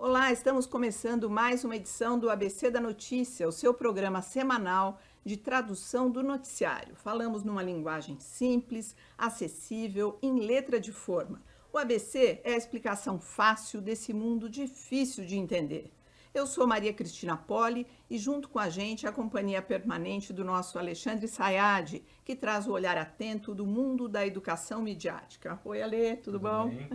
Olá, estamos começando mais uma edição do ABC da Notícia, o seu programa semanal de tradução do noticiário. Falamos numa linguagem simples, acessível, em letra de forma. O ABC é a explicação fácil desse mundo difícil de entender. Eu sou Maria Cristina Poli e junto com a gente a companhia permanente do nosso Alexandre Sayad, que traz o olhar atento do mundo da educação midiática. Oi, Ale, tudo bom? Bem?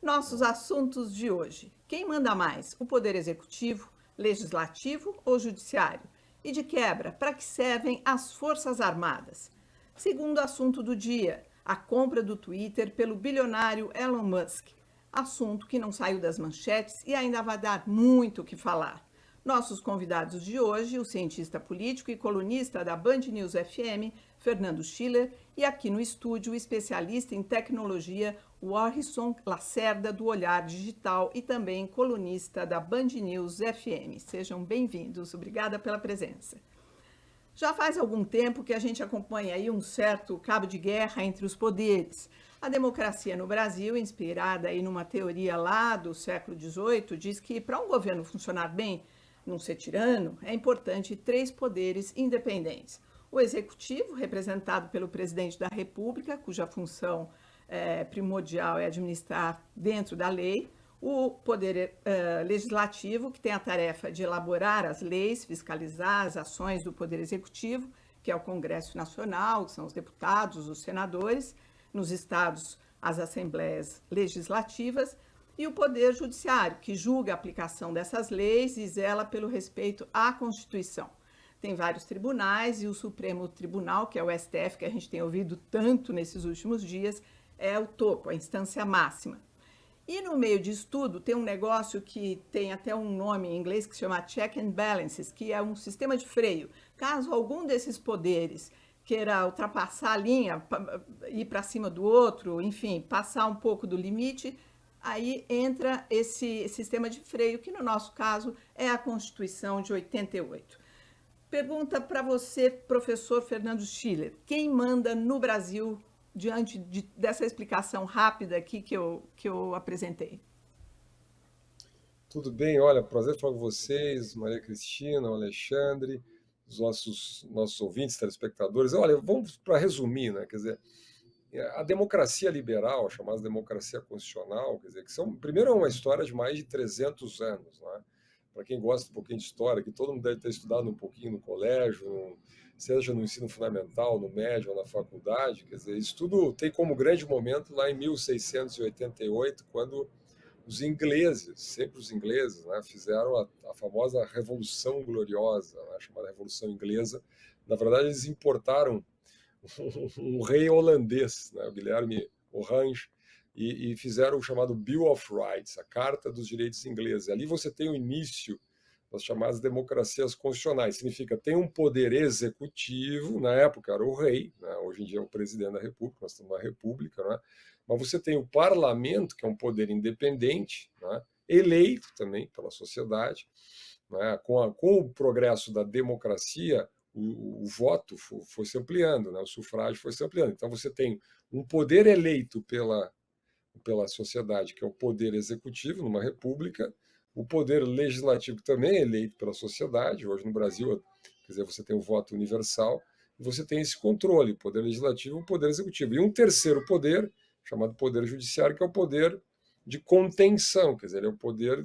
Nossos assuntos de hoje. Quem manda mais? O Poder Executivo, Legislativo ou Judiciário? E de quebra, para que servem as Forças Armadas? Segundo assunto do dia, a compra do Twitter pelo bilionário Elon Musk. Assunto que não saiu das manchetes e ainda vai dar muito o que falar. Nossos convidados de hoje, o cientista político e colunista da Band News FM, Fernando Schiller, e aqui no estúdio o especialista em tecnologia, Warrison Lacerda, do Olhar Digital e também colunista da Band News FM. Sejam bem-vindos, obrigada pela presença. Já faz algum tempo que a gente acompanha aí um certo cabo de guerra entre os poderes. A democracia no Brasil, inspirada aí numa teoria lá do século XVIII, diz que para um governo funcionar bem, não ser tirano, é importante 3 poderes independentes. O executivo, representado pelo presidente da República, cuja função primordial é administrar dentro da lei. O poder legislativo, que tem a tarefa de elaborar as leis, fiscalizar as ações do poder executivo, que é o Congresso Nacional, que são os deputados, os senadores, nos estados, as assembleias legislativas, e o poder judiciário, que julga a aplicação dessas leis e zela pelo respeito à Constituição. Tem vários tribunais e o Supremo Tribunal, que é o STF, que a gente tem ouvido tanto nesses últimos dias, é o topo, a instância máxima. E no meio disso tudo tem um negócio que tem até um nome em inglês que se chama check and balances, que é um sistema de freio. Caso algum desses poderes queira ultrapassar a linha, ir para cima do outro, enfim, passar um pouco do limite, aí entra esse sistema de freio, que no nosso caso é a Constituição de 88. Pergunta para você, professor Fernando Schiller, quem manda no Brasil diante dessa explicação rápida aqui que eu apresentei? Tudo bem? Olha, prazer falar com vocês, Maria Cristina, o Alexandre, os nossos ouvintes, telespectadores. Olha, vamos para resumir, né? Quer dizer, a democracia liberal, a chamada democracia constitucional, quer dizer, primeiro é uma história de mais de 300 anos, né? Para quem gosta um pouquinho de história, que todo mundo deve ter estudado um pouquinho no colégio, seja no ensino fundamental, no médio ou na faculdade, quer dizer, isso tudo tem como grande momento lá em 1688, quando os ingleses, sempre os ingleses, né, fizeram a famosa Revolução Gloriosa, né, chamada Revolução Inglesa. Na verdade, eles importaram um rei holandês, né, o Guilherme Orange, e fizeram o chamado Bill of Rights, a Carta dos Direitos Ingleses. Ali você tem o início das chamadas democracias constitucionais. Significa tem um poder executivo, na época era o rei, né, hoje em dia é o presidente da República, nós temos uma república, né, mas você tem o parlamento, que é um poder independente, né, eleito também pela sociedade, né, com o progresso da democracia, o voto foi se ampliando, né, o sufrágio foi se ampliando. Então você tem um poder eleito pela sociedade, que é o poder executivo numa república, o poder legislativo também é eleito pela sociedade. Hoje no Brasil, quer dizer, você tem o voto universal, e você tem esse controle, o poder legislativo e o poder executivo. E um terceiro poder, chamado poder judiciário, que é o poder de contenção, quer dizer, ele é o poder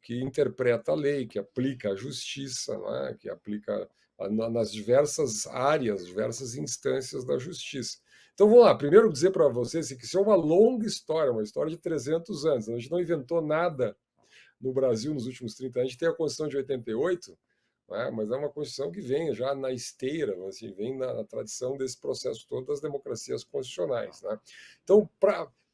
que interpreta a lei, que aplica a justiça, né, que aplica nas diversas áreas, diversas instâncias da justiça. Então vamos lá, primeiro dizer para vocês que isso é uma longa história, uma história de 300 anos. A gente não inventou nada no Brasil nos últimos 30 anos. A gente tem a Constituição de 88, né, mas é uma Constituição que vem já na esteira, assim, vem na tradição desse processo todo das democracias constitucionais. Né? Então,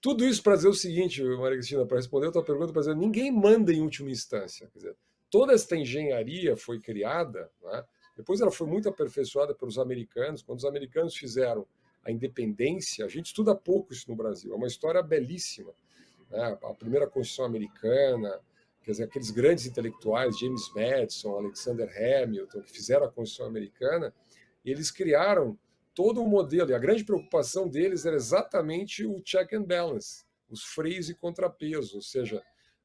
tudo isso para dizer o seguinte, Maria Cristina, para responder a tua pergunta, para dizer, ninguém manda em última instância. Quer dizer, toda esta engenharia foi criada, né, depois ela foi muito aperfeiçoada pelos americanos. Quando os americanos fizeram a independência, a gente estuda pouco isso no Brasil, é uma história belíssima. Né? A primeira Constituição americana, quer dizer, aqueles grandes intelectuais, James Madison, Alexander Hamilton, que fizeram a Constituição americana, e eles criaram todo um modelo, e a grande preocupação deles era exatamente o check and balance, os freios e contrapesos, ou seja,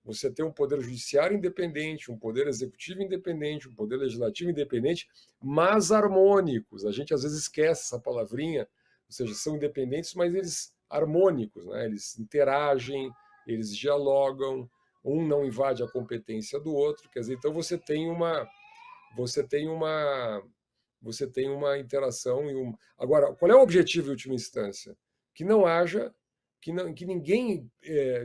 você tem um poder judiciário independente, um poder executivo independente, um poder legislativo independente, mas harmônicos. A gente às vezes esquece essa palavrinha, ou seja, são independentes, mas eles harmônicos, né? Eles interagem, eles dialogam, um não invade a competência do outro, quer dizer, então você tem uma você tem uma interação e um. Agora, qual é o objetivo em última instância? Que não haja, que ninguém,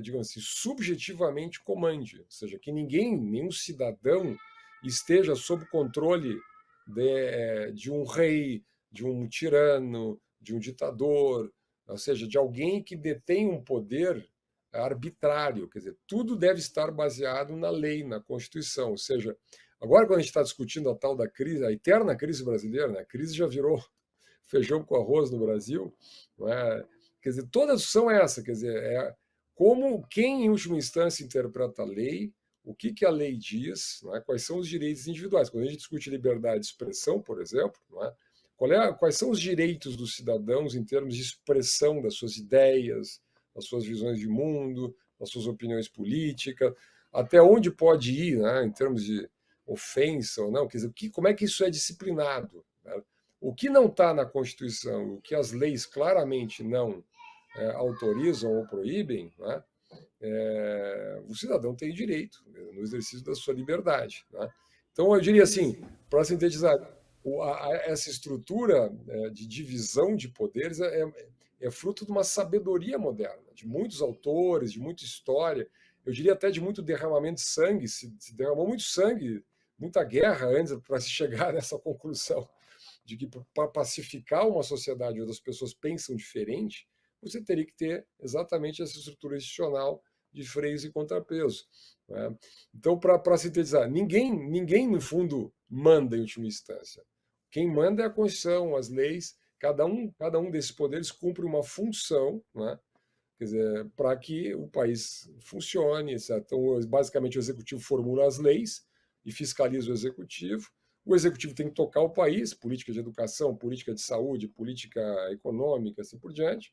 digamos assim, subjetivamente comande, ou seja, que nenhum cidadão esteja sob controle de um rei, de um tirano, de um ditador, ou seja, de alguém que detém um poder arbitrário. Quer dizer, tudo deve estar baseado na lei, na Constituição. Ou seja, agora quando a gente está discutindo a tal da crise, a eterna crise brasileira, né? A crise já virou feijão com arroz no Brasil, não é? Quer dizer, toda a discussão é essa, quer dizer, como quem em última instância interpreta a lei, o que a lei diz, não é? Quais são os direitos individuais. Quando a gente discute liberdade de expressão, por exemplo, não é? Quais são os direitos dos cidadãos em termos de expressão das suas ideias, das suas visões de mundo, das suas opiniões políticas, até onde pode ir, né, em termos de ofensa ou não, quer dizer, como é que isso é disciplinado, né? O que não está na Constituição, o que as leis claramente não autorizam ou proíbem, né, o cidadão tem direito, né, no exercício da sua liberdade, né? Então, eu diria assim, para sintetizar, essa estrutura de divisão de poderes é fruto de uma sabedoria moderna, de muitos autores, de muita história, eu diria até de muito derramamento de sangue, se derramou muito sangue, muita guerra antes para se chegar nessa conclusão de que para pacificar uma sociedade onde as pessoas pensam diferente, você teria que ter exatamente essa estrutura institucional de freios e contrapesos, né? Então, para sintetizar, ninguém, no fundo, manda em última instância. Quem manda é a Constituição, as leis, cada um desses poderes cumpre uma função, né? Quer dizer, para que o país funcione. Certo? Então, basicamente, o executivo formula as leis e fiscaliza o executivo tem que tocar o país, política de educação, política de saúde, política econômica, assim por diante,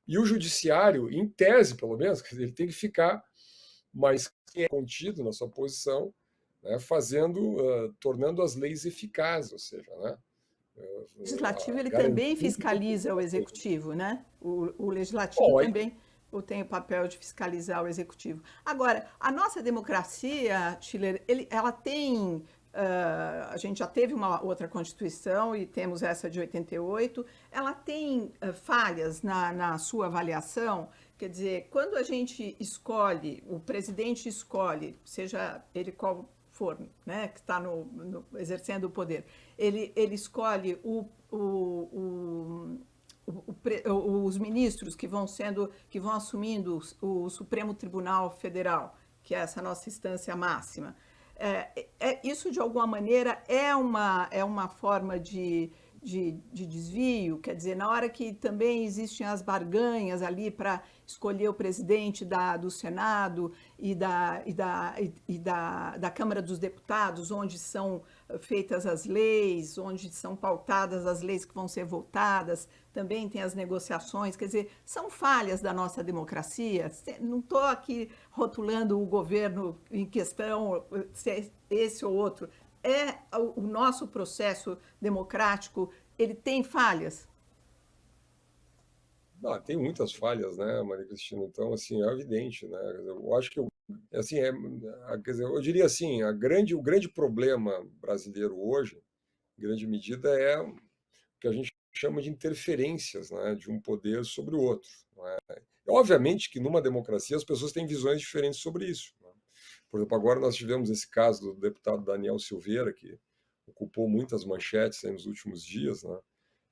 e o judiciário, em tese, pelo menos, ele tem que ficar mais contido na sua posição, né, tornando as leis eficazes, ou seja, né, O legislativo ele também garantindo. fiscaliza o executivo, né? O legislativo Bom, aí, também tem o papel de fiscalizar o executivo. Agora, a nossa democracia, Schiller, ela tem. A gente já teve uma outra Constituição e temos essa de 88. Ela tem falhas na sua avaliação? Quer dizer, quando a gente escolhe, o presidente escolhe, seja ele qual for, né, que está exercendo o poder, ele escolhe os ministros que vão assumindo o Supremo Tribunal Federal, que é essa nossa instância máxima. Isso, de alguma maneira, é uma forma de desvio, quer dizer, na hora que também existem as barganhas ali para escolher o presidente do Senado e da Câmara dos Deputados, onde são feitas as leis, onde são pautadas as leis que vão ser votadas, também tem as negociações, quer dizer, são falhas da nossa democracia. Não estou aqui rotulando o governo em questão, se é esse ou outro. O nosso processo democrático, ele tem falhas? tem muitas falhas, né, Maria Cristina? Então, assim, é evidente, né? Eu acho que, assim, quer dizer, eu diria assim, o grande problema brasileiro hoje, em grande medida, é o que a gente chama de interferências, né, de um poder sobre o outro. Né? Obviamente que numa democracia as pessoas têm visões diferentes sobre isso. Né? Por exemplo, agora nós tivemos esse caso do deputado Daniel Silveira, que ocupou muitas manchetes nos últimos dias, né?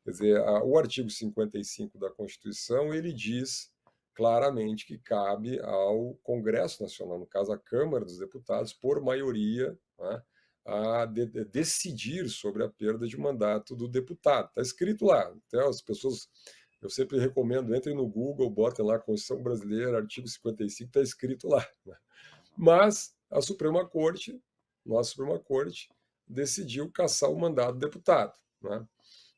Quer dizer, o artigo 55 da Constituição, ele diz claramente que cabe ao Congresso Nacional, no caso a Câmara dos Deputados, por maioria, né, decidir sobre a perda de mandato do deputado. Está escrito lá. Até as pessoas, eu sempre recomendo, entrem no Google, botem lá Constituição Brasileira, artigo 55, está escrito lá. Né? Mas a Suprema Corte, nossa Suprema Corte, decidiu cassar o mandato do deputado. Né?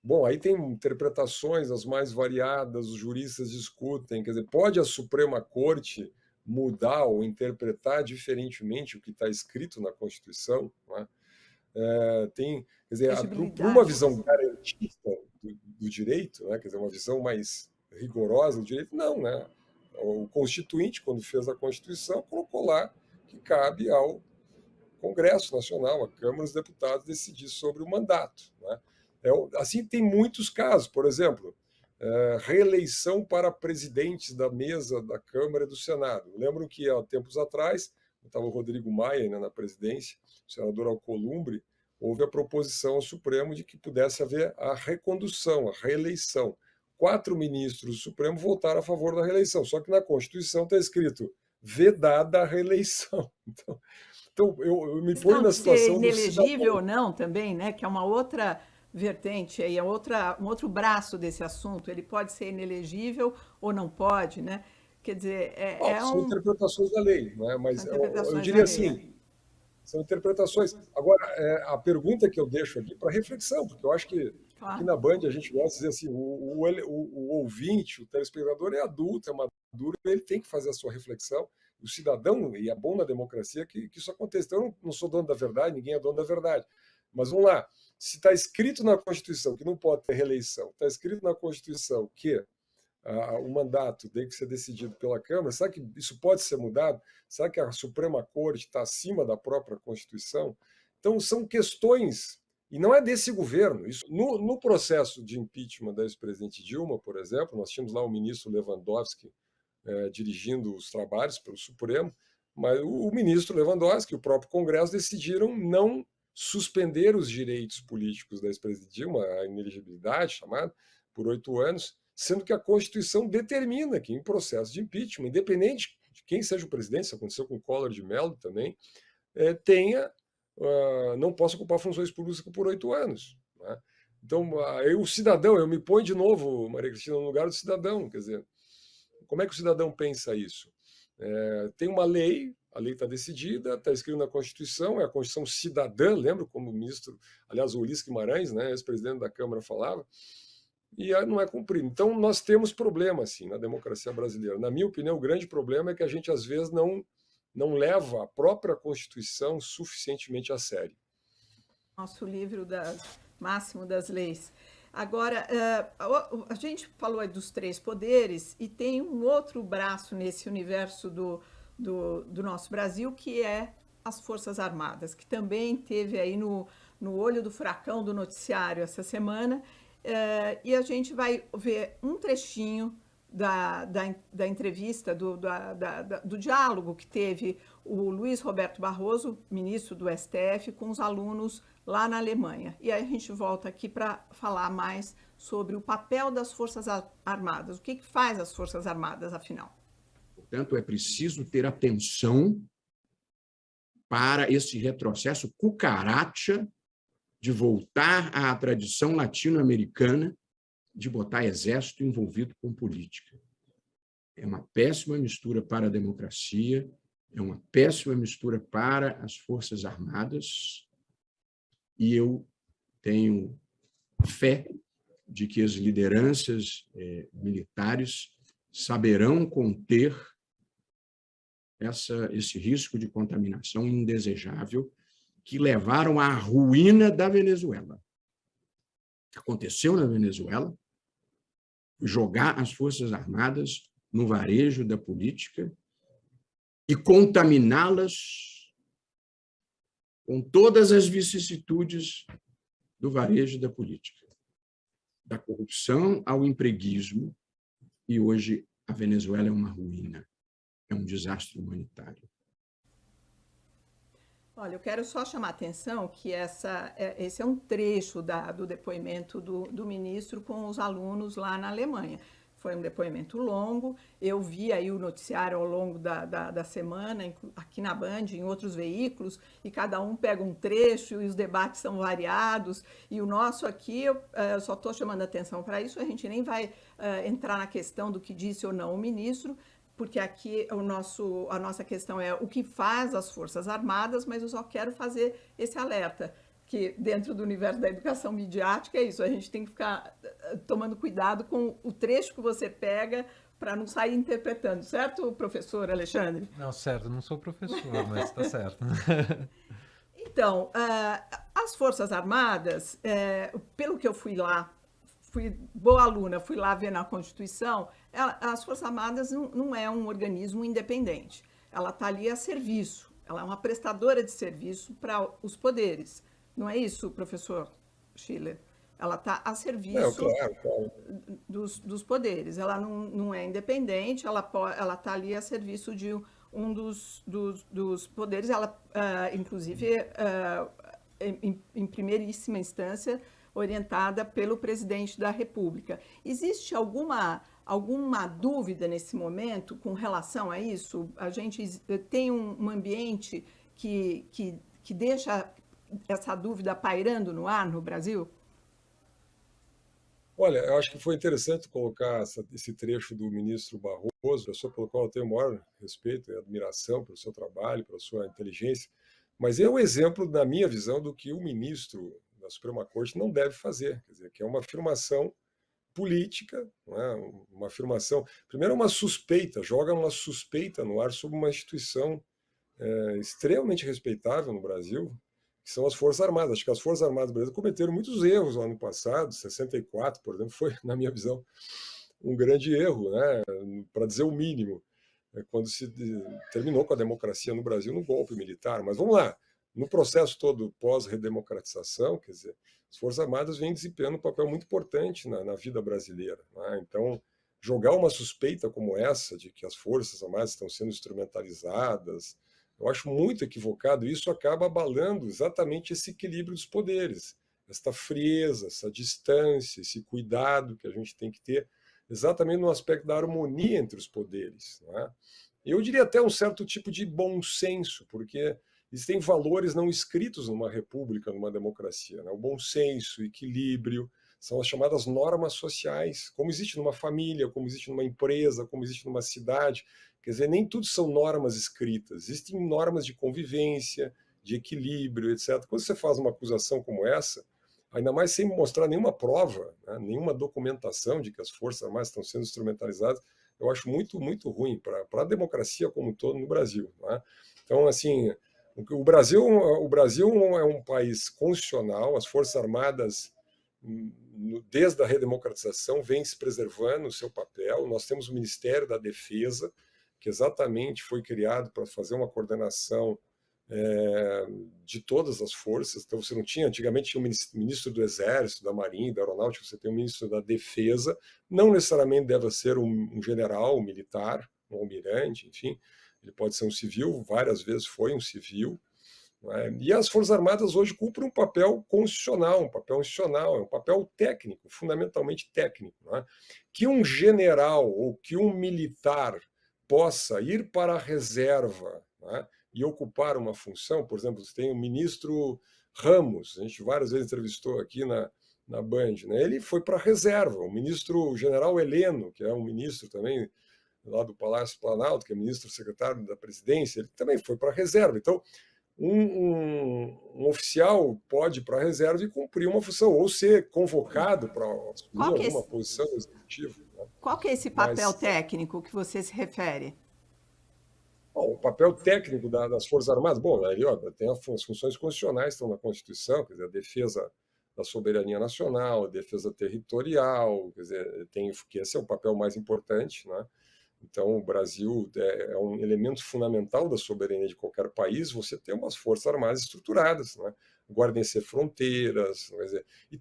Bom, aí tem interpretações as mais variadas, os juristas discutem, quer dizer, pode a Suprema Corte mudar ou interpretar diferentemente o que está escrito na Constituição, não é? Quer dizer, para uma visão garantista do direito, né? Quer dizer, uma visão mais rigorosa do direito, não, né? O Constituinte, quando fez a Constituição, colocou lá que cabe ao Congresso Nacional, à Câmara dos Deputados, decidir sobre o mandato, né? Assim, tem muitos casos, por exemplo, reeleição para presidentes da mesa da Câmara e do Senado. Lembro que há tempos atrás, estava o Rodrigo Maia ainda na presidência, o senador Alcolumbre, houve a proposição ao Supremo de que pudesse haver a recondução, a reeleição. 4 ministros do Supremo votaram a favor da reeleição, só que na Constituição está escrito vedada a reeleição. Então eu me ponho na situação do inelegível ou não também, né? Que é uma outra vertente aí, um outro braço desse assunto. Ele pode ser inelegível ou não pode, né? Quer dizer, são interpretações da lei, né? Mas eu diria assim, são interpretações. Agora, a pergunta que eu deixo aqui para reflexão, porque eu acho que aqui na Band a gente gosta de dizer assim, o ouvinte, o telespectador é adulto, é maduro, ele tem que fazer a sua reflexão. O cidadão, e é bom na democracia que isso aconteça. Então, eu não sou dono da verdade, ninguém é dono da verdade. Mas vamos lá, se está escrito na Constituição que não pode ter reeleição, está escrito na Constituição que o mandato tem que ser decidido pela Câmara, será que isso pode ser mudado? Será que a Suprema Corte está acima da própria Constituição? Então, são questões, e não é desse governo. Isso, no processo de impeachment da ex-presidente Dilma, por exemplo, nós tínhamos lá o ministro Lewandowski dirigindo os trabalhos pelo Supremo, mas o ministro Lewandowski e o próprio Congresso decidiram não suspender os direitos políticos da ex-presidente Dilma, a inelegibilidade chamada, por 8 anos, sendo que a Constituição determina que em processo de impeachment, independente de quem seja o presidente, isso aconteceu com o Collor de Mello também, não possa ocupar funções públicas por 8 anos. Né? Então, o cidadão, eu me ponho de novo, Maria Cristina, no lugar do cidadão, quer dizer, como é que o cidadão pensa isso? Tem uma lei, a lei está decidida, está escrito na Constituição, é a Constituição cidadã, lembro como o ministro, aliás, o Ulisses Guimarães, né, ex-presidente da Câmara, falava, e não é cumprido. Então, nós temos problema assim, na democracia brasileira. Na minha opinião, o grande problema é que a gente, às vezes, não leva a própria Constituição suficientemente a sério. Nosso livro máximo das leis. Agora, a gente falou aí dos 3 poderes e tem um outro braço nesse universo do nosso Brasil, que é as Forças Armadas, que também teve aí no olho do furacão do noticiário essa semana. E a gente vai ver um trechinho da entrevista, do diálogo que teve o Luiz Roberto Barroso, ministro do STF, com os alunos lá na Alemanha. E aí a gente volta aqui para falar mais sobre o papel das Forças Armadas. O que faz as Forças Armadas, afinal? Portanto, é preciso ter atenção para esse retrocesso cucaracha de voltar à tradição latino-americana de botar exército envolvido com política. É uma péssima mistura para a democracia, é uma péssima mistura para as Forças Armadas, e eu tenho fé de que as lideranças militares saberão conter esse risco de contaminação indesejável que levaram à ruína da Venezuela. Aconteceu na Venezuela, jogar as Forças Armadas no varejo da política e contaminá-las com todas as vicissitudes do varejo da política, da corrupção ao empreguismo, e hoje a Venezuela é uma ruína, é um desastre humanitário. Olha, eu quero só chamar a atenção que esse é um trecho do depoimento do ministro com os alunos lá na Alemanha. Foi um depoimento longo, eu vi aí o noticiário ao longo da semana, aqui na Band, em outros veículos, e cada um pega um trecho e os debates são variados, e o nosso aqui, eu só estou chamando a atenção para isso, a gente nem vai entrar na questão do que disse ou não o ministro, porque aqui a nossa questão é o que faz as Forças Armadas, mas eu só quero fazer esse alerta, que dentro do universo da educação midiática é isso, a gente tem que ficar tomando cuidado com o trecho que você pega para não sair interpretando, certo, professor Alexandre? Não, certo, não sou professor, mas está certo. Então, as Forças Armadas, pelo que eu fui lá, fui boa aluna, fui lá ver na Constituição, as Forças Armadas não é um organismo independente. Ela está ali a serviço, ela é uma prestadora de serviço para os poderes. Não é isso, professor Schiller? Ela está a serviço Claro. dos poderes. Ela não é independente, ela está ali a serviço de um dos poderes. Ela, inclusive, em primeiríssima instância, orientada pelo presidente da República. Existe alguma dúvida nesse momento com relação a isso? A gente tem um ambiente que deixa essa dúvida pairando no ar no Brasil? Olha, eu acho que foi interessante colocar esse trecho do ministro Barroso, pessoa pelo qual eu tenho o maior respeito e admiração pelo seu trabalho, pela sua inteligência, mas é um exemplo, na minha visão, do que o ministro da Suprema Corte não deve fazer, quer dizer, que é uma afirmação política, não é? Uma afirmação, primeiro uma suspeita, joga uma suspeita no ar sobre uma instituição extremamente respeitável no Brasil, que são as Forças Armadas. Acho que as Forças Armadas brasileiras cometeram muitos erros lá no passado, 64, por exemplo, foi, na minha visão, um grande erro, né? Para dizer o mínimo, quando se terminou com a democracia no Brasil no golpe militar. Mas vamos lá, no processo todo pós-redemocratização, quer dizer, as Forças Armadas vêm desempenhando um papel muito importante na vida brasileira, né? Então, jogar uma suspeita como essa de que as Forças Armadas estão sendo instrumentalizadas, eu acho muito equivocado. Isso acaba abalando exatamente esse equilíbrio dos poderes, esta frieza, essa distância, esse cuidado que a gente tem que ter, exatamente no aspecto da harmonia entre os poderes, não é? Eu diria até um certo tipo de bom senso, porque existem valores não escritos numa república, numa democracia, né? O bom senso, o equilíbrio, são as chamadas normas sociais, como existe numa família, como existe numa empresa, como existe numa cidade. Quer dizer, nem tudo são normas escritas, existem normas de convivência, de equilíbrio, etc. Quando você faz uma acusação como essa, ainda mais sem mostrar nenhuma prova, né, nenhuma documentação de que as Forças Armadas estão sendo instrumentalizadas, eu acho muito, muito ruim para a democracia como um todo no Brasil. Né? Então, assim, o Brasil é um país constitucional, as Forças Armadas, desde a redemocratização, vêm se preservando o seu papel. Nós temos o Ministério da Defesa, que exatamente foi criado para fazer uma coordenação de todas as forças. Então, você não tinha, antigamente tinha o ministro do Exército, da Marinha, da Aeronáutica, você tem o ministro da Defesa, não necessariamente deve ser um general, um militar, um almirante, enfim, ele pode ser um civil, várias vezes foi um civil, né? E as Forças Armadas hoje cumprem um papel constitucional, um papel institucional, é um papel técnico, fundamentalmente técnico, né? Que um general ou que um militar possa ir para a reserva, né, e ocupar uma função. Por exemplo, você tem o ministro Ramos, a gente várias vezes entrevistou aqui na Band, né? Ele foi para a reserva. O ministro general Heleno, que é um ministro também lá do Palácio Planalto, que é ministro secretário da presidência, ele também foi para a reserva. Então, um oficial pode ir para a reserva e cumprir uma função, ou ser convocado para assumir alguma posição no executivo. Né? Qual que é esse papel técnico que você se refere? Bom, o papel técnico das Forças Armadas, bom, aí, ó, tem as funções constitucionais que estão na Constituição, quer dizer, a defesa da soberania nacional, a defesa territorial, quer dizer, que esse é o papel mais importante, né? Então, o Brasil é um elemento fundamental da soberania de qualquer país, você ter umas Forças Armadas estruturadas, né? Guarnecer fronteiras, quer dizer, e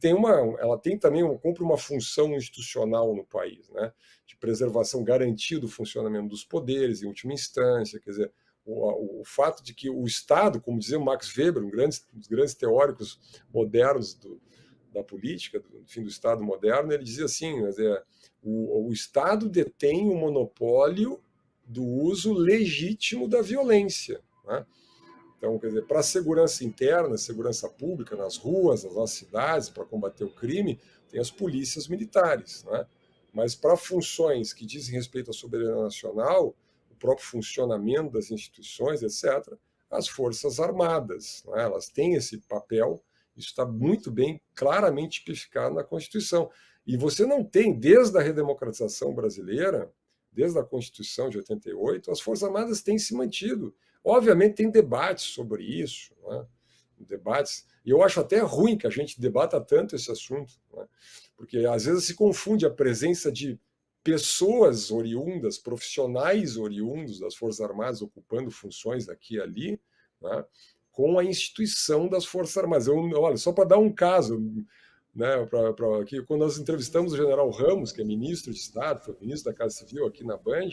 ela tem também, cumpre uma função institucional no país, né? De preservação, garantia do funcionamento dos poderes, em última instância, quer dizer, o fato de que o Estado, como dizia o Max Weber, um dos grandes teóricos modernos da política, do Estado moderno, ele dizia assim, quer dizer, o Estado detém o monopólio do uso legítimo da violência, né? Então, quer dizer, para a segurança interna, segurança pública, nas ruas, nas nossas cidades, para combater o crime, tem as polícias militares, né? Mas para funções que dizem respeito à soberania nacional, o próprio funcionamento das instituições, etc., as Forças Armadas, né? Elas têm esse papel, isso está muito bem, claramente tipificado na Constituição. E você não tem, desde a redemocratização brasileira, desde a Constituição de 88, as Forças Armadas têm se mantido. Obviamente tem debates sobre isso, né? Debates, e eu acho até ruim que a gente debata tanto esse assunto, né? Porque às vezes se confunde a presença de pessoas oriundas, profissionais oriundos das Forças Armadas ocupando funções aqui e ali, né, com a instituição das Forças Armadas. Olha, só para dar um caso, né, que quando nós entrevistamos o general Ramos, que é ministro de Estado, foi ministro da Casa Civil aqui na Band,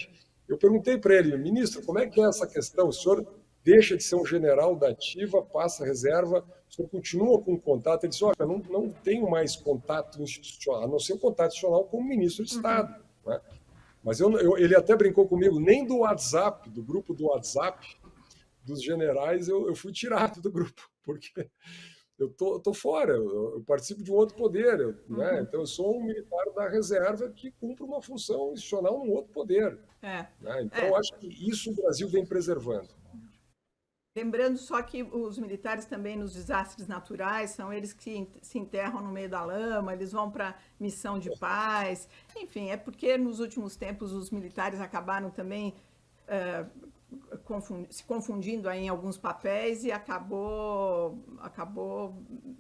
eu perguntei para ele, ministro, como é que é essa questão? O senhor deixa de ser um general da ativa, passa a reserva, o senhor continua com contato? Ele disse, olha, não tenho mais contato institucional, a não ser o contato institucional como ministro de Estado. Né? Mas ele até brincou comigo, nem do WhatsApp, do grupo do WhatsApp dos generais, eu fui tirado do grupo, porque eu tô fora, eu participo de um outro poder, né? Então eu sou um militar da reserva que cumpre uma função institucional num outro poder. Né? Então eu acho que isso o Brasil vem preservando. Lembrando só que os militares também nos desastres naturais são eles que se enterram no meio da lama, eles vão para missão de paz, enfim, é porque nos últimos tempos os militares acabaram também se confundindo aí em alguns papéis e acabou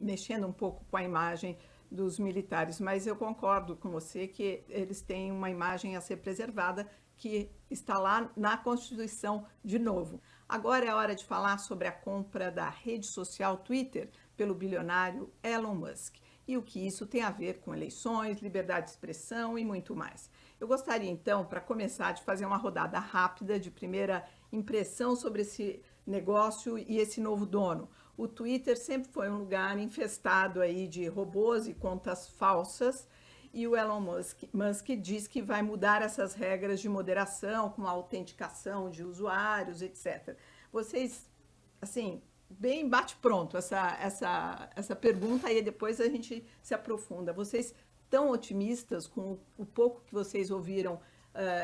mexendo um pouco com a imagem dos militares, mas eu concordo com você que eles têm uma imagem a ser preservada que está lá na Constituição de novo. Agora é a hora de falar sobre a compra da rede social Twitter pelo bilionário Elon Musk e o que isso tem a ver com eleições, liberdade de expressão e muito mais. Eu gostaria então, para começar, de fazer uma rodada rápida de primeira impressão sobre esse negócio e esse novo dono. O Twitter sempre foi um lugar infestado aí de robôs e contas falsas, e o Elon Musk diz que vai mudar essas regras de moderação, com a autenticação de usuários, etc. Vocês, assim, bem bate-pronto essa pergunta, e depois a gente se aprofunda. Vocês estão otimistas com o pouco que vocês ouviram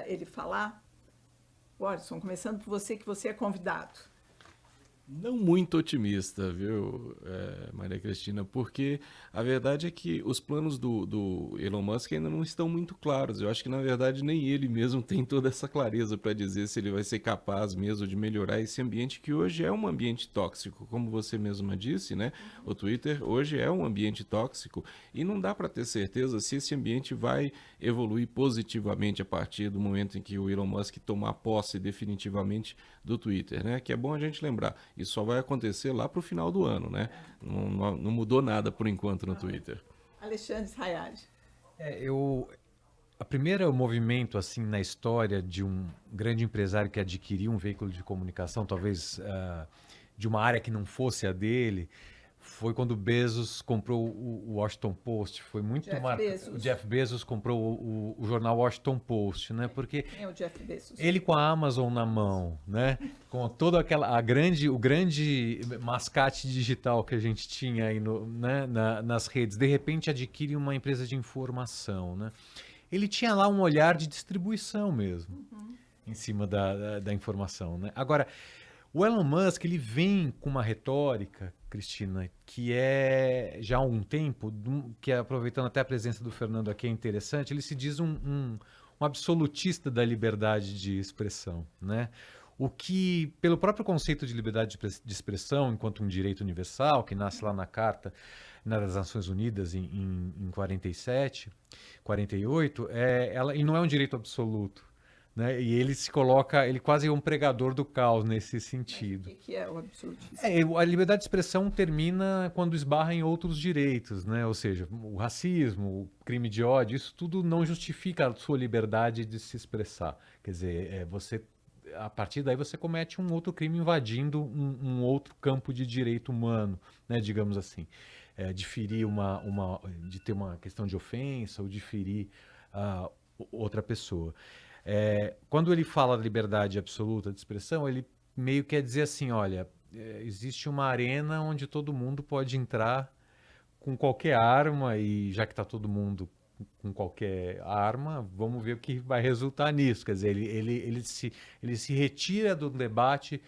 ele falar? Watson, começando por você, que você é convidado. Não muito otimista, viu, Maria Cristina, porque a verdade é que os planos do Elon Musk ainda não estão muito claros. Eu acho que, na verdade, nem ele mesmo tem toda essa clareza para dizer se ele vai ser capaz mesmo de melhorar esse ambiente que hoje é um ambiente tóxico, como você mesma disse, né? O Twitter hoje é um ambiente tóxico e não dá para ter certeza se esse ambiente vai evoluir positivamente a partir do momento em que o Elon Musk tomar posse definitivamente do Twitter, né? Que é bom a gente lembrar. Isso só vai acontecer lá para o final do ano, né? Não mudou nada por enquanto no Twitter. Alexandre Sayad. A primeira movimento assim na história de um grande empresário que adquiriu um veículo de comunicação, talvez de uma área que não fosse a dele, foi quando Bezos comprou o Washington Post. Foi muito marcante. O Jeff Bezos comprou o jornal Washington Post, né? Porque quem é o Jeff Bezos? Ele com a Amazon na mão, né? Com toda o grande mascate digital que a gente tinha aí nas redes, de repente adquire uma empresa de informação, né? Ele tinha lá um olhar de distribuição mesmo, em cima da informação, né? Agora, o Elon Musk, ele vem com uma retórica, Cristina, que é já há um tempo, que aproveitando até a presença do Fernando aqui é interessante, ele se diz um absolutista da liberdade de expressão, né? O que, pelo próprio conceito de liberdade de expressão, enquanto um direito universal, que nasce lá na Carta das Nações Unidas em 47, 48, ele não é um direito absoluto. Né? E ele se coloca, ele quase é um pregador do caos nesse sentido. O que é o absolutismo? A liberdade de expressão termina quando esbarra em outros direitos, né? Ou seja, o racismo, o crime de ódio, isso tudo não justifica a sua liberdade de se expressar. Quer dizer, a partir daí você comete um outro crime invadindo um outro campo de direito humano, né? Digamos assim. De ferir de ter uma questão de ofensa ou de ferir outra pessoa. Quando ele fala de liberdade absoluta de expressão, ele meio que quer dizer assim, olha, existe uma arena onde todo mundo pode entrar com qualquer arma e já que está todo mundo com qualquer arma, vamos ver o que vai resultar nisso. Quer dizer, ele se retira do debate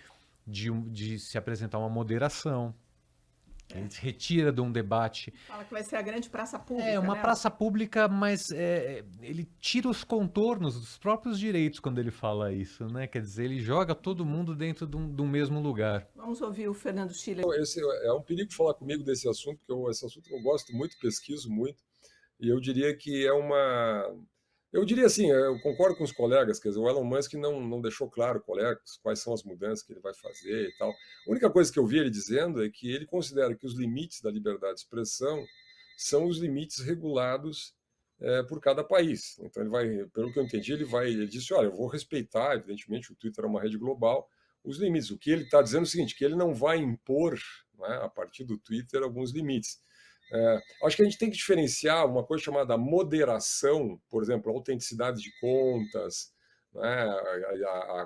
de se apresentar uma moderação, Ele se retira de um debate. Fala que vai ser a grande praça pública, É uma né? praça pública, mas ele tira os contornos dos próprios direitos quando ele fala isso, né? Quer dizer, ele joga todo mundo dentro de um mesmo lugar. Vamos ouvir o Fernando Schiller. Esse é um perigo falar comigo desse assunto, porque esse assunto eu gosto muito, pesquiso muito, e eu diria que é uma. Eu diria assim, eu concordo com os colegas, quer dizer, o Elon Musk não deixou claro quais são as mudanças que ele vai fazer e tal. A única coisa que eu vi ele dizendo é que ele considera que os limites da liberdade de expressão são os limites regulados por cada país. Então ele vai, pelo que eu entendi, ele disse, olha, eu vou respeitar, evidentemente, o Twitter é uma rede global, os limites. O que ele está dizendo é o seguinte, que ele não vai impor, né, a partir do Twitter, alguns limites. Acho que a gente tem que diferenciar uma coisa chamada moderação, por exemplo, a autenticidade de contas, né,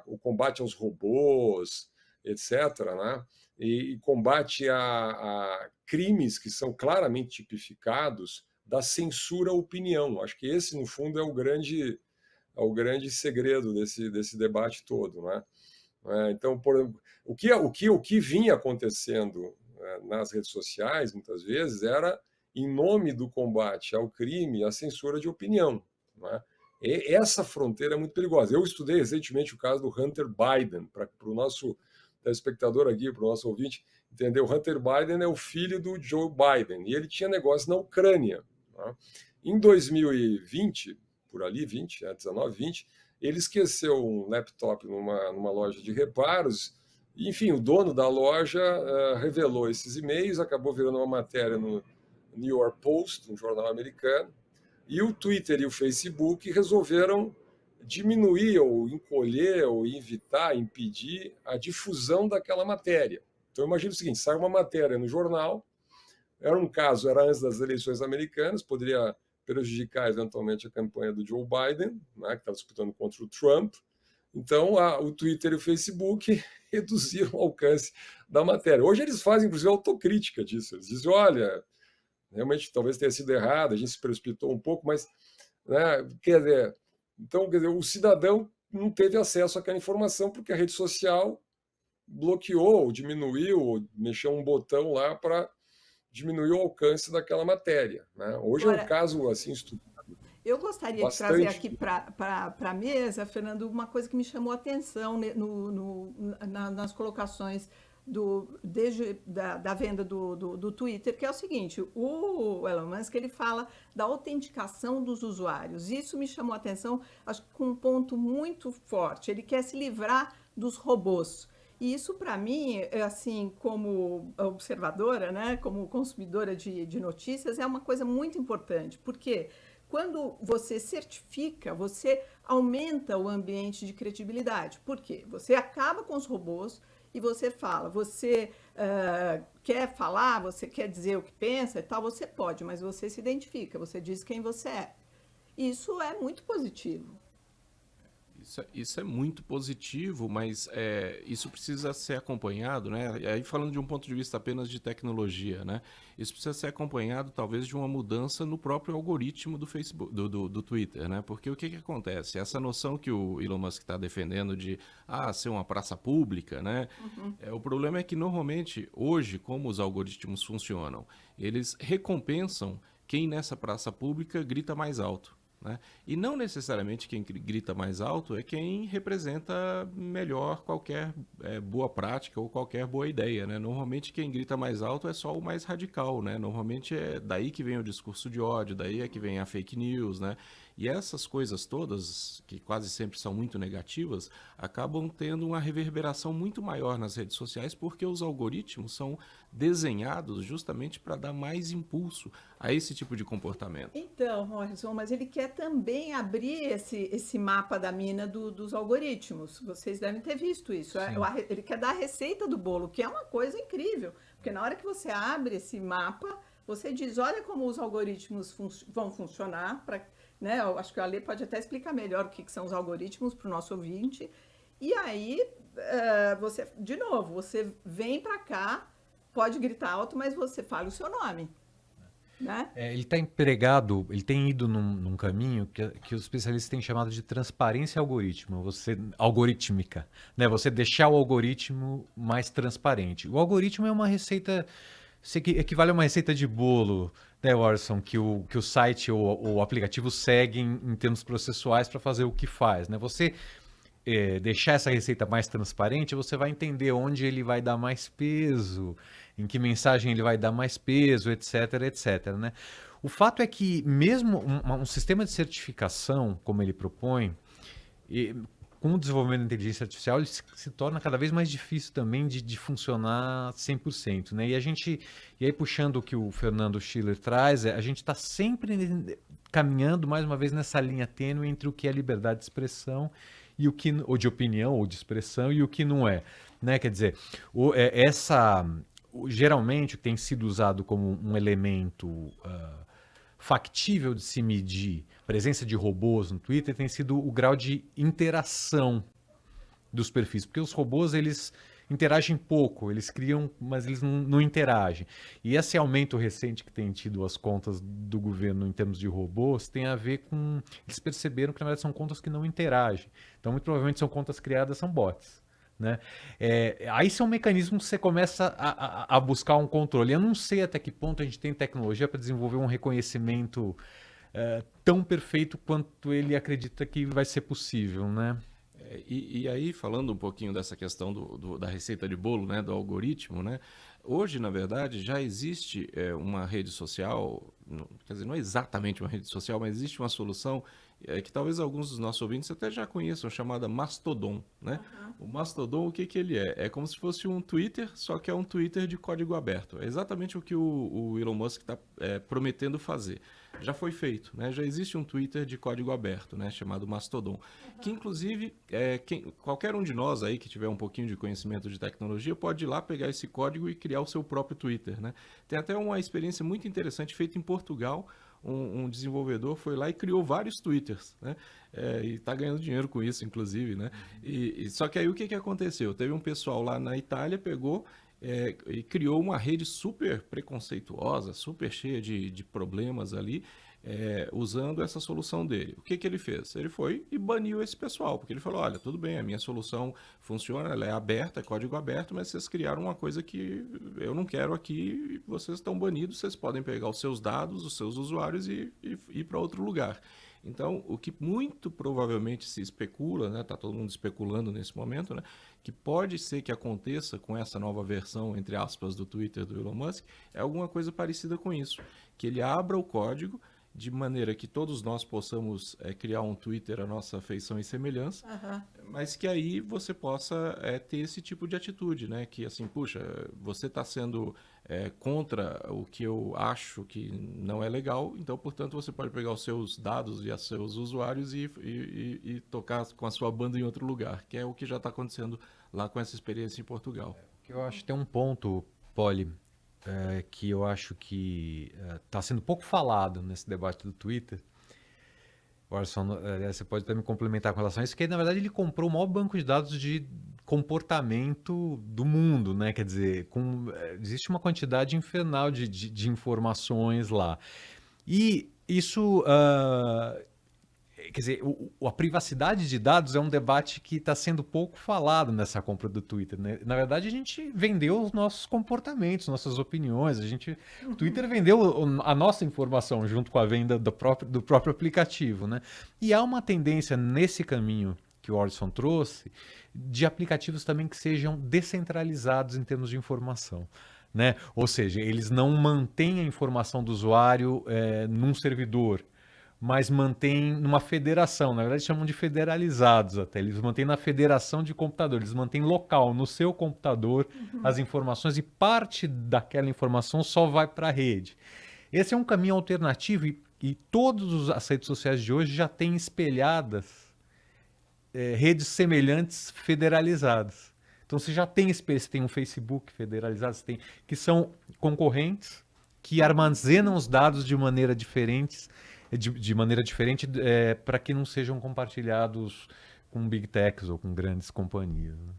o combate aos robôs, etc., né, e combate a crimes que são claramente tipificados da censura à opinião. Acho que esse, no fundo, é o grande segredo desse debate todo, né? Então, o que vinha acontecendo nas redes sociais, muitas vezes, era em nome do combate ao crime, a censura de opinião, né? E essa fronteira é muito perigosa. Eu estudei recentemente o caso do Hunter Biden, para o nosso telespectador aqui, para o nosso ouvinte entender. O Hunter Biden é o filho do Joe Biden, e ele tinha negócio na Ucrânia, né? Em 2020, por ali, 19, 20, ele esqueceu um laptop numa loja de reparos. Enfim, o dono da loja revelou esses e-mails, acabou virando uma matéria no New York Post, um jornal americano, e o Twitter e o Facebook resolveram diminuir ou encolher ou evitar, impedir a difusão daquela matéria. Então, imagina o seguinte, sai uma matéria no jornal, era antes das eleições americanas, poderia prejudicar eventualmente a campanha do Joe Biden, né, que está disputando contra o Trump. Então, o Twitter e o Facebook reduziram o alcance da matéria. Hoje eles fazem, inclusive, autocrítica disso. Eles dizem, olha, realmente talvez tenha sido errado, a gente se precipitou um pouco, mas, né, quer dizer, o cidadão não teve acesso àquela informação porque a rede social bloqueou, diminuiu, ou mexeu um botão lá para diminuir o alcance daquela matéria, né? Hoje Agora, é um caso assim estudado. Eu gostaria de trazer aqui para a mesa, Fernando, uma coisa que me chamou a atenção nas colocações da venda do Twitter, que é o seguinte, o Elon Musk ele fala da autenticação dos usuários. Isso me chamou a atenção, acho que com um ponto muito forte. Ele quer se livrar dos robôs. E isso, para mim, assim, como observadora, né, como consumidora de notícias, é uma coisa muito importante, porque quando você certifica, você aumenta o ambiente de credibilidade. Por quê? Você acaba com os robôs e você fala, você quer falar, você quer dizer o que pensa e tal, você pode, mas você se identifica, você diz quem você é. Isso é muito positivo. Isso é muito positivo, mas isso precisa ser acompanhado, né? E aí falando de um ponto de vista apenas de tecnologia, né? Isso precisa ser acompanhado talvez de uma mudança no próprio algoritmo do Facebook, do Twitter, né? Porque o que acontece? Essa noção que o Elon Musk está defendendo de ser uma praça pública, né? O problema é que normalmente hoje, como os algoritmos funcionam, eles recompensam quem nessa praça pública grita mais alto, né? E não necessariamente quem grita mais alto é quem representa melhor qualquer boa prática ou qualquer boa ideia, né? Normalmente quem grita mais alto é só o mais radical, né? Normalmente é daí que vem o discurso de ódio, daí é que vem a fake news, né? E essas coisas todas, que quase sempre são muito negativas, acabam tendo uma reverberação muito maior nas redes sociais porque os algoritmos são desenhados justamente para dar mais impulso a esse tipo de comportamento. Então, Morrison, mas ele quer também abrir esse mapa da mina dos algoritmos. Vocês devem ter visto isso. Ele quer dar a receita do bolo, que é uma coisa incrível, porque na hora que você abre esse mapa, você diz, olha como os algoritmos vão funcionar, né? Eu acho que o Ale pode até explicar melhor o que são os algoritmos para o nosso ouvinte. E aí, de novo, você vem para cá, pode gritar alto, mas você fala o seu nome. Né? Ele está empregado, ele tem ido num caminho que os especialistas têm chamado de transparência algorítmica, né? Você deixar o algoritmo mais transparente. O algoritmo é uma receita Isso equivale a uma receita de bolo, né, Warson, que o site ou o aplicativo segue em termos processuais para fazer o que faz, né? Você deixar essa receita mais transparente, você vai entender onde ele vai dar mais peso, em que mensagem ele vai dar mais peso, etc, etc, né? O fato é que mesmo um sistema de certificação, como ele propõe, com o desenvolvimento da inteligência artificial, ele se torna cada vez mais difícil também de funcionar 100%, né? E aí, puxando o que o Fernando Schiller traz, a gente está sempre caminhando, mais uma vez, nessa linha tênue entre o que é liberdade de expressão e o que, ou de opinião, ou de expressão, e o que não é, né? Quer dizer, geralmente o que tem sido usado como um elemento factível de se medir presença de robôs no Twitter tem sido o grau de interação dos perfis, porque os robôs, eles interagem pouco, eles criam, mas eles não interagem. E esse aumento recente que tem tido as contas do governo em termos de robôs tem a ver com... Eles perceberam que, na verdade, são contas que não interagem. Então, muito provavelmente, são contas criadas, são bots. Né? Aí esse é um mecanismo que você começa a buscar um controle. Eu não sei até que ponto a gente tem tecnologia para desenvolver um reconhecimento tão perfeito quanto ele acredita que vai ser possível, né? E aí, falando um pouquinho dessa questão da receita de bolo, né, do algoritmo, né, hoje, na verdade, já existe uma rede social, quer dizer, não é exatamente uma rede social, mas existe uma solução que talvez alguns dos nossos ouvintes até já conheçam, chamada Mastodon, né? O Mastodon, o que ele é? É como se fosse um Twitter, só que é um Twitter de código aberto. É exatamente o que o Elon Musk está prometendo fazer. Já foi feito, né? Já existe um Twitter de código aberto, né? Chamado Mastodon, que inclusive qualquer um de nós aí que tiver um pouquinho de conhecimento de tecnologia pode ir lá pegar esse código e criar o seu próprio Twitter, né? Tem até uma experiência muito interessante feita em Portugal. Um desenvolvedor foi lá e criou vários Twitters, né? E está ganhando dinheiro com isso, inclusive, né? Só que aí o que aconteceu? Teve um pessoal lá na Itália, pegou e criou uma rede super preconceituosa, super cheia de problemas ali, usando essa solução dele. O que ele fez? Ele foi e baniu esse pessoal, porque ele falou, olha, tudo bem, a minha solução funciona, ela é aberta, é código aberto, mas vocês criaram uma coisa que eu não quero aqui, vocês estão banidos, vocês podem pegar os seus dados, os seus usuários e ir para outro lugar. Então, o que muito provavelmente se especula, né, tá todo mundo especulando nesse momento, né, que pode ser que aconteça com essa nova versão, entre aspas, do Twitter do Elon Musk, é alguma coisa parecida com isso, que ele abra o código de maneira que todos nós possamos criar um Twitter à nossa feição e semelhança, mas que aí você possa ter esse tipo de atitude, né? Que assim, puxa, você está sendo contra o que eu acho que não é legal, então, portanto, você pode pegar os seus dados e os seus usuários e tocar com a sua banda em outro lugar, que é o que já está acontecendo lá com essa experiência em Portugal. Eu acho que tem um ponto, Poli, que eu acho que está sendo pouco falado nesse debate do Twitter. Orson, você pode até me complementar com relação a isso, que na verdade ele comprou o maior banco de dados de comportamento do mundo, né? Quer dizer, existe uma quantidade infernal de informações lá. E isso... Quer dizer, a privacidade de dados é um debate que está sendo pouco falado nessa compra do Twitter, né? Na verdade, a gente vendeu os nossos comportamentos, nossas opiniões. O Twitter vendeu a nossa informação junto com a venda do próprio aplicativo, né? E há uma tendência nesse caminho que o Orson trouxe de aplicativos também que sejam descentralizados em termos de informação. Né? Ou seja, eles não mantêm a informação do usuário num servidor, mas mantém numa federação, na verdade chamam de federalizados até, eles mantêm na federação de computadores, eles mantêm local, no seu computador, as informações e parte daquela informação só vai para a rede. Esse é um caminho alternativo e todas as redes sociais de hoje já têm espelhadas redes semelhantes federalizadas. Então você já tem você tem um Facebook federalizado, você tem, que são concorrentes, que armazenam os dados de maneira diferente, para que não sejam compartilhados com big techs ou com grandes companhias. Né?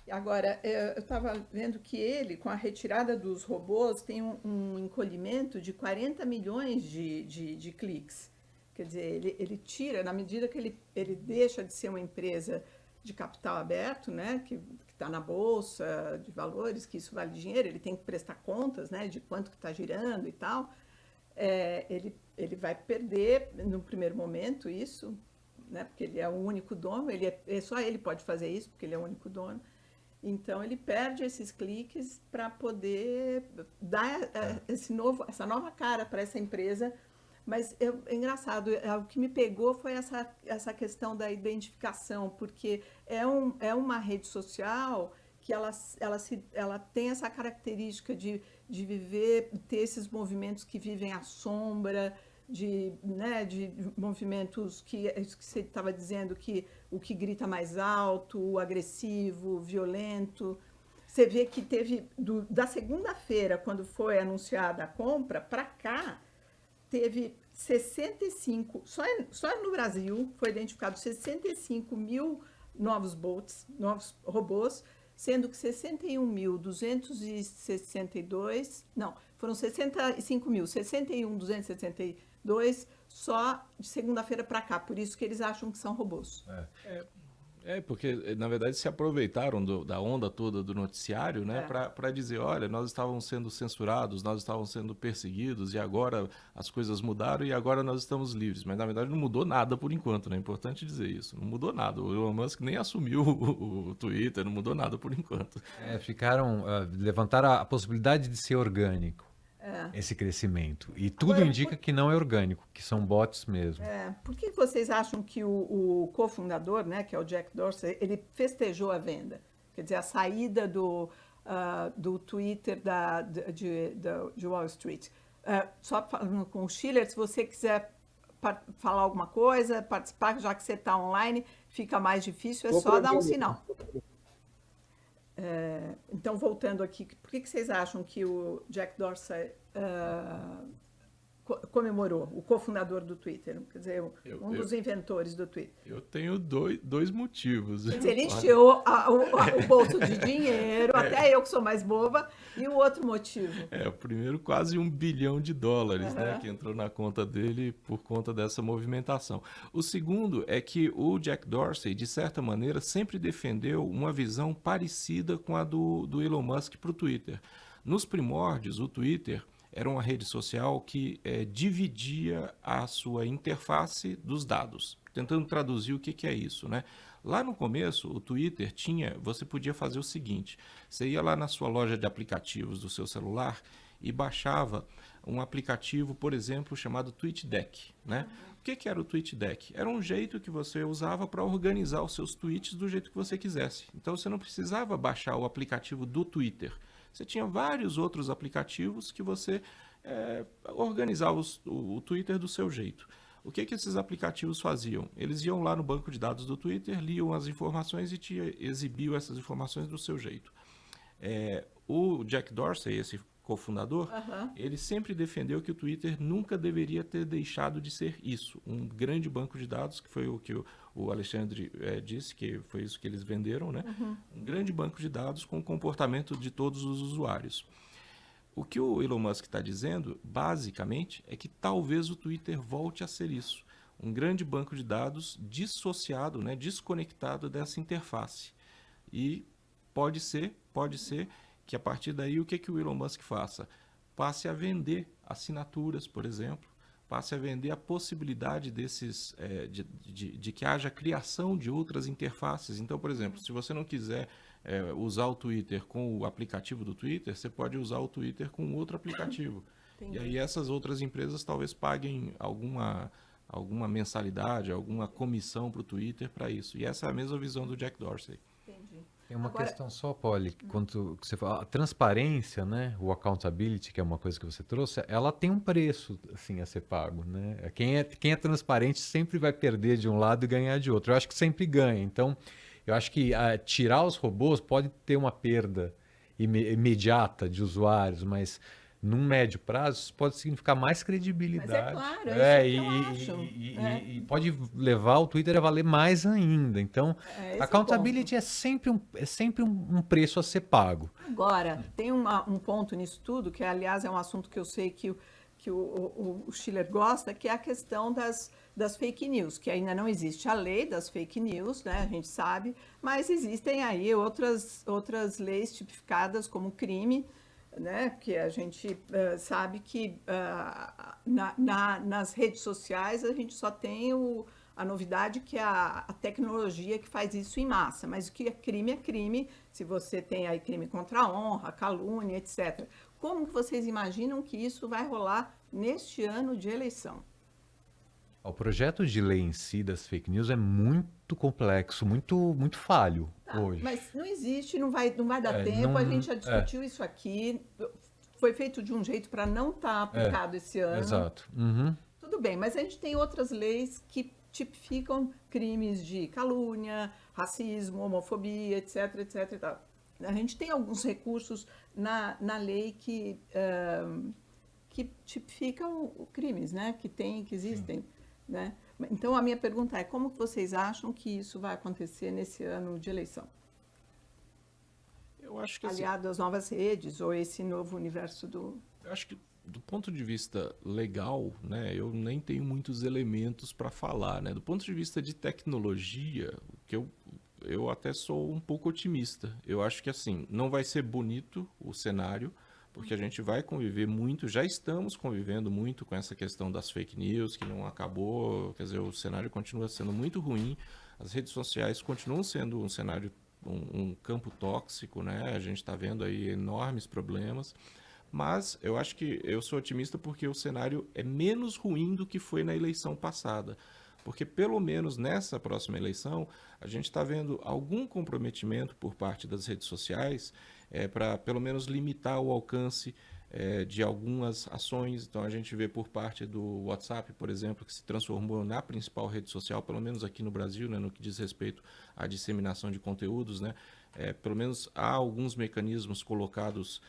Agora, eu estava vendo que ele, com a retirada dos robôs, tem um encolhimento de 40 milhões de cliques. Quer dizer, ele tira, na medida que ele deixa de ser uma empresa de capital aberto, né, que está na bolsa de valores, que isso vale dinheiro, ele tem que prestar contas, né, de quanto que está girando e tal, ele vai perder no primeiro momento isso, né, porque ele é o único dono, só ele pode fazer isso, porque ele é o único dono. Então, ele perde esses cliques para poder dar essa nova cara para essa empresa. Mas é engraçado, o que me pegou foi essa questão da identificação, porque é uma rede social que ela tem essa característica de viver, ter esses movimentos que vivem à sombra, de movimentos que você estava dizendo, que o que grita mais alto, o agressivo, violento. Você vê que teve, da segunda-feira, quando foi anunciada a compra, para cá, teve 65, só no Brasil foi identificado 65 mil novos bots, novos robôs, sendo que 61.262, não, foram 61.262 só de segunda-feira para cá, por isso que eles acham que são robôs. Porque, na verdade, se aproveitaram da onda toda do noticiário, né, para dizer, olha, nós estávamos sendo censurados, nós estávamos sendo perseguidos, e agora as coisas mudaram e agora nós estamos livres. Mas, na verdade, não mudou nada por enquanto, né? É importante dizer isso. Não mudou nada. O Elon Musk nem assumiu o Twitter, não mudou nada por enquanto. Levantaram a possibilidade de ser orgânico. Esse crescimento. E tudo indica que não é orgânico, que são bots mesmo. Por que vocês acham que o cofundador, né, que é o Jack Dorsey, ele festejou a venda? Quer dizer, a saída do Twitter de Wall Street. Só falando com o Schiller, se você quiser falar alguma coisa, participar, já que você está online, fica mais difícil, só dar um sinal. Então, voltando aqui, por que vocês acham que o Jack Dorsey comemorou, o cofundador do Twitter, quer dizer, dos inventores do Twitter? Eu tenho dois motivos. Quer dizer, ele encheu o bolso de dinheiro, até eu que sou mais boba, e o outro motivo? O primeiro quase $1 bilhão, né, que entrou na conta dele por conta dessa movimentação. O segundo é que o Jack Dorsey, de certa maneira, sempre defendeu uma visão parecida com a do Elon Musk para o Twitter. Nos primórdios, o Twitter era uma rede social que dividia a sua interface dos dados, tentando traduzir o que é isso, né? Lá no começo, o Twitter você podia fazer o seguinte, você ia lá na sua loja de aplicativos do seu celular e baixava um aplicativo, por exemplo, chamado TweetDeck, né? O que era o TweetDeck? Era um jeito que você usava para organizar os seus tweets do jeito que você quisesse. Então, você não precisava baixar o aplicativo do Twitter. Você tinha vários outros aplicativos que você organizava o Twitter do seu jeito. O que esses aplicativos faziam? Eles iam lá no banco de dados do Twitter, liam as informações e exibiam essas informações do seu jeito. O Jack Dorsey, esse cofundador, ele sempre defendeu que o Twitter nunca deveria ter deixado de ser isso, um grande banco de dados, que foi o que o Alexandre disse, que foi isso que eles venderam, né? Um grande banco de dados com o comportamento de todos os usuários. O que o Elon Musk está dizendo, basicamente, é que talvez o Twitter volte a ser isso, um grande banco de dados dissociado, né, desconectado dessa interface. E pode ser que a partir daí o que o Elon Musk faça? Passe a vender assinaturas, por exemplo, passe a vender a possibilidade de que haja criação de outras interfaces. Então, por exemplo, se você não quiser usar o Twitter com o aplicativo do Twitter, você pode usar o Twitter com outro aplicativo. Entendi. E aí essas outras empresas talvez paguem alguma mensalidade, alguma comissão para o Twitter para isso. E essa é a mesma visão do Jack Dorsey. Entendi. Tem uma questão só, Polly, quanto você fala, a transparência, né, o accountability, que é uma coisa que você trouxe, ela tem um preço assim a ser pago, né? Quem é transparente sempre vai perder de um lado e ganhar de outro. Eu acho que sempre ganha. Então, eu acho que tirar os robôs pode ter uma perda imediata de usuários, mas num médio prazo isso pode significar mais credibilidade. Mas claro, é isso que eu acho. E pode levar o Twitter a valer mais ainda. Então, accountability é sempre um preço a ser pago. Agora, tem um ponto nisso tudo, que aliás é um assunto que eu sei que que o Schiller gosta, que é a questão das fake news, que ainda não existe a lei das fake news, né, a gente sabe, mas existem aí outras leis tipificadas como crime, né, que a gente sabe que nas redes sociais a gente só tem a novidade que é a tecnologia que faz isso em massa, mas o que é crime, se você tem aí crime contra a honra, calúnia, etc. Como que vocês imaginam que isso vai rolar neste ano de eleição? O projeto de lei em si das fake news é muito complexo, muito falho hoje. Mas não existe, não vai dar tempo, não- a gente já discutiu isso aqui, foi feito de um jeito para não estar aplicado esse ano. Exato. Uhum. Tudo bem, mas a gente tem outras leis que tipificam crimes de calúnia, racismo, homofobia, etc, etc e tal. A gente tem alguns recursos na lei que tipificam crimes, né? Que existem, né? Então, a minha pergunta é, como que vocês acham que isso vai acontecer nesse ano de eleição? Eu acho que assim, Aliado às novas redes ou esse novo universo do... eu acho que do ponto de vista legal, né, eu nem tenho muitos elementos para falar, né? Do ponto de vista de tecnologia, que eu até sou um pouco otimista. Eu acho que assim, não vai ser bonito o cenário, porque a gente vai conviver muito, já estamos convivendo muito com essa questão das fake news, que não acabou, quer dizer, o cenário continua sendo muito ruim, as redes sociais continuam sendo um cenário, um campo tóxico, né? A gente está vendo aí enormes problemas, mas eu acho que eu sou otimista porque o cenário é menos ruim do que foi na eleição passada. Porque pelo menos nessa próxima eleição, a gente está vendo algum comprometimento por parte das redes sociais para pelo menos limitar o alcance de algumas ações. Então a gente vê por parte do WhatsApp, por exemplo, que se transformou na principal rede social, pelo menos aqui no Brasil, né, no que diz respeito à disseminação de conteúdos, né? Pelo menos há alguns mecanismos colocados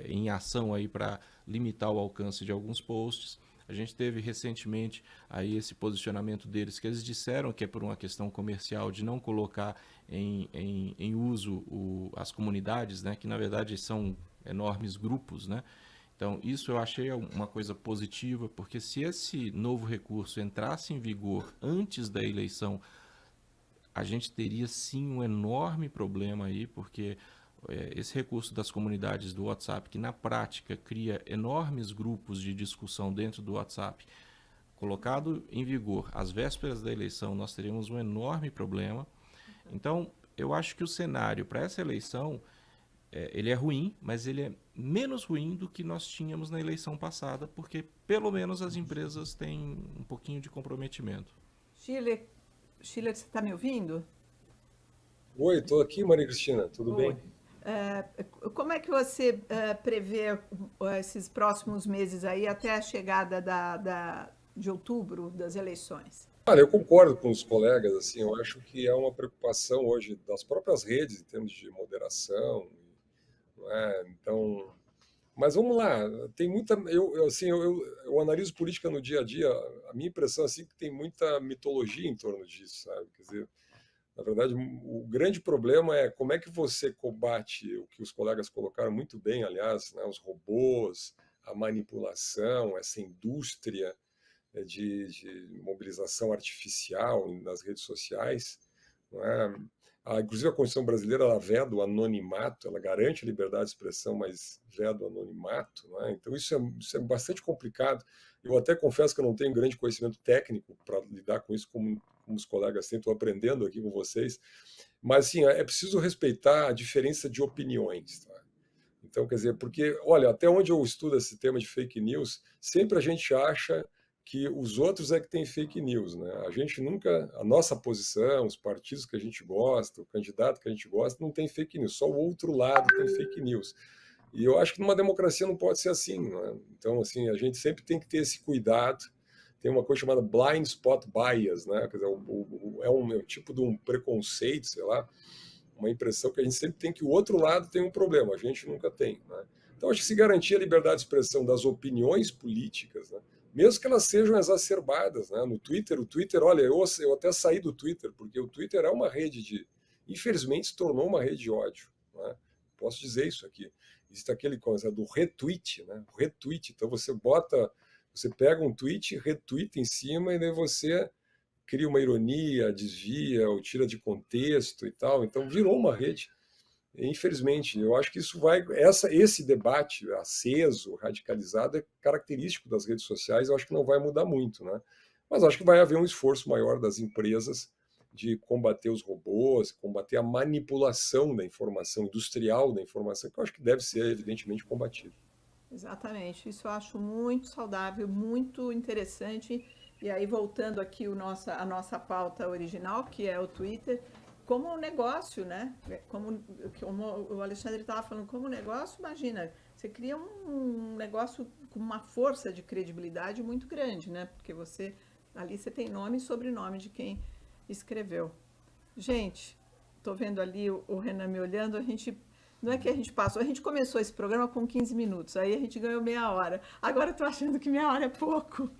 em ação aí para limitar o alcance de alguns posts. A gente teve recentemente aí esse posicionamento deles, que eles disseram que é por uma questão comercial de não colocar em uso as comunidades, né, que na verdade são enormes grupos, né? Então isso eu achei uma coisa positiva, porque se esse novo recurso entrasse em vigor antes da eleição, a gente teria sim um enorme problema aí, porque esse recurso das comunidades do WhatsApp, que na prática cria enormes grupos de discussão dentro do WhatsApp, colocado em vigor às vésperas da eleição, nós teríamos um enorme problema. Então, eu acho que o cenário para essa eleição, ele é ruim, mas ele é menos ruim do que nós tínhamos na eleição passada, porque pelo menos as empresas têm um pouquinho de comprometimento. Schiller, você está me ouvindo? Oi, estou aqui, Maria Cristina, tudo bem? Como é que você prevê esses próximos meses aí até a chegada de outubro das eleições? Olha, eu concordo com os colegas, assim, eu acho que é uma preocupação hoje das próprias redes em termos de moderação, não é? Então, mas vamos lá, tem muita, eu analiso política no dia a dia, a minha impressão assim que tem muita mitologia em torno disso, sabe? Quer dizer, na verdade, o grande problema é como é que você combate o que os colegas colocaram muito bem, aliás, né, os robôs, a manipulação, essa indústria de mobilização artificial nas redes sociais. Não é? Inclusive, a Constituição brasileira ela veda o anonimato, ela garante a liberdade de expressão, mas veda o anonimato. Não é? Então, isso é bastante complicado. Eu até confesso que eu não tenho grande conhecimento técnico para lidar com isso, como os colegas têm, estou aprendendo aqui com vocês. Mas, assim, é preciso respeitar a diferença de opiniões. Tá? Então, quer dizer, porque, olha, até onde eu estudo esse tema de fake news, sempre a gente acha que os outros é que tem fake news, né? A gente nunca, a nossa posição, os partidos que a gente gosta, o candidato que a gente gosta, não tem fake news, só o outro lado tem fake news. E eu acho que numa democracia não pode ser assim, né? Então, assim, a gente sempre tem que ter esse cuidado. Tem uma coisa chamada blind spot bias, né? Quer dizer, é um tipo de um preconceito, sei lá, uma impressão que a gente sempre tem que o outro lado tem um problema, a gente nunca tem, né? Então, acho que se garantir a liberdade de expressão das opiniões políticas, né? Mesmo que elas sejam exacerbadas, né? No Twitter, olha, eu até saí do Twitter, porque o Twitter é uma rede infelizmente se tornou uma rede de ódio, né? Posso dizer isso aqui. existe aquele conceito do retweet, né? O retweet. Então você pega um tweet, retweeta em cima e daí você cria uma ironia, desvia ou tira de contexto e tal. Então virou uma rede. Infelizmente, eu acho que esse debate aceso, radicalizado, é característico das redes sociais. Eu acho que não vai mudar muito, né? Mas acho que vai haver um esforço maior das empresas de combater os robôs, combater a manipulação da informação, industrial da informação, que eu acho que deve ser, evidentemente, combatido. Exatamente, isso eu acho muito saudável, muito interessante. E aí, voltando aqui a nossa pauta original, que é o Twitter, como negócio, né? Como o Alexandre estava falando, como negócio, imagina, você cria um negócio com uma força de credibilidade muito grande, né? Porque ali você tem nome e sobrenome de quem escreveu. Gente, estou vendo ali o Renan me olhando, não é que a gente passou, a gente começou esse programa com 15 minutos, aí a gente ganhou meia hora. Agora estou achando que meia hora é pouco.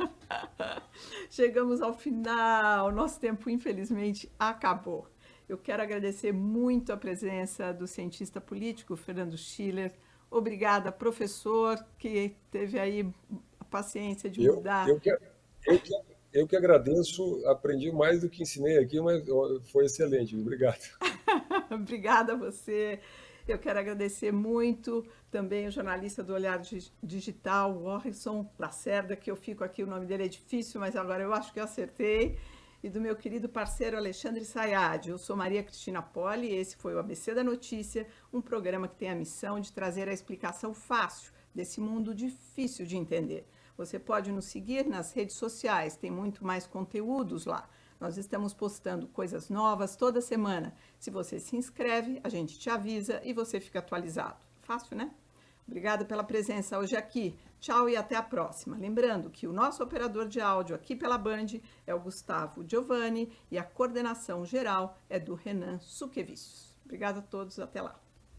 Chegamos ao final, nosso tempo infelizmente acabou. Eu quero agradecer muito a presença do cientista político Fernando Schiller. Obrigada, professor, que teve aí a paciência de mudar. Eu que agradeço, aprendi mais do que ensinei aqui, mas foi excelente. Obrigado. Obrigada a você. Eu quero agradecer muito também o jornalista do Olhar Digital, o Orson Lacerda, que eu fico aqui, o nome dele é difícil, mas agora eu acho que eu acertei. E do meu querido parceiro Alexandre Sayad. Eu sou Maria Cristina Poli e esse foi o ABC da Notícia, um programa que tem a missão de trazer a explicação fácil desse mundo difícil de entender. Você pode nos seguir nas redes sociais, tem muito mais conteúdos lá. Nós estamos postando coisas novas toda semana. Se você se inscreve, a gente te avisa e você fica atualizado. Fácil, né? Obrigada pela presença hoje aqui. Tchau e até a próxima. Lembrando que o nosso operador de áudio aqui pela Band é o Gustavo Giovanni e a coordenação geral é do Renan Suquevicius. Obrigada a todos, até lá.